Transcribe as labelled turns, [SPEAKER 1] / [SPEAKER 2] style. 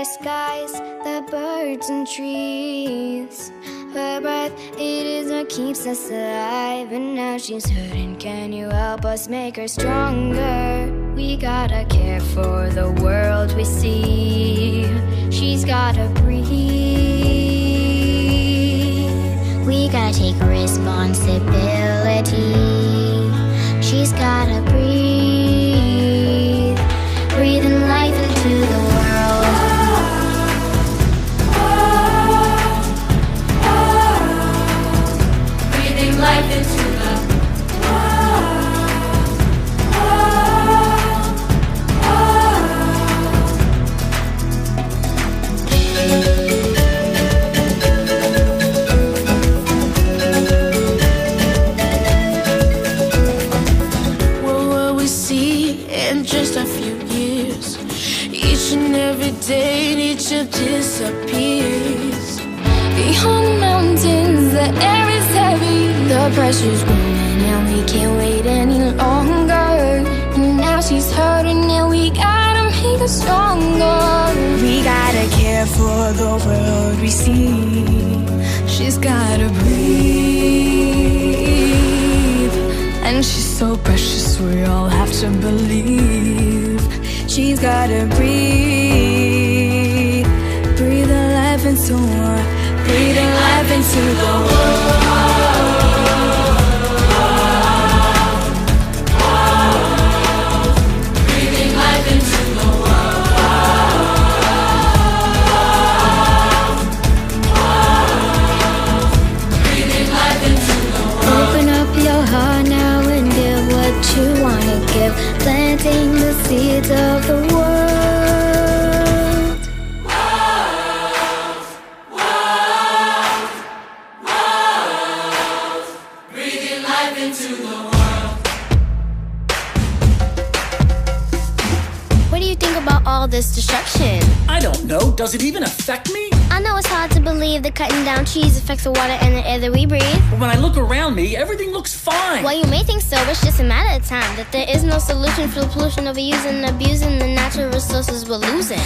[SPEAKER 1] clear skies, the birds and trees. Her breath, it is what keeps us alive. And now she's hurting, can you help us make her stronger? We gotta care for the world we see. She's gotta breathe. We gotta take responsibility. She's gotta breathe. Breathing life into the world. Breathing life into the
[SPEAKER 2] just a few years. Each and every day nature disappears. Beyond the mountains, the air is heavy, the pressure's growing, and we can't wait any longer. And now she's hurting, and we gotta make her stronger. We gotta care for the world we see. She's gotta breathe, and she's so precious, we all have to believe. She's gotta breathe. Breathe a life into her. Breathe a life into the world. Breathing life into the world. Breathing life into the world. Open up your heart now and give what you wanna give, planting the seeds of the world. Breathing life into the world. What do you think about all this destruction?
[SPEAKER 3] I don't know. Does it even affect me?
[SPEAKER 1] I know it's hard to believe that cutting down trees affects the water and the air that we breathe.
[SPEAKER 3] But when I look around me, everything looks fine.
[SPEAKER 1] Well, you may think so, it's just a matter of time. That there is no solution for the pollution, overusing and abusing the natural resources we're losing.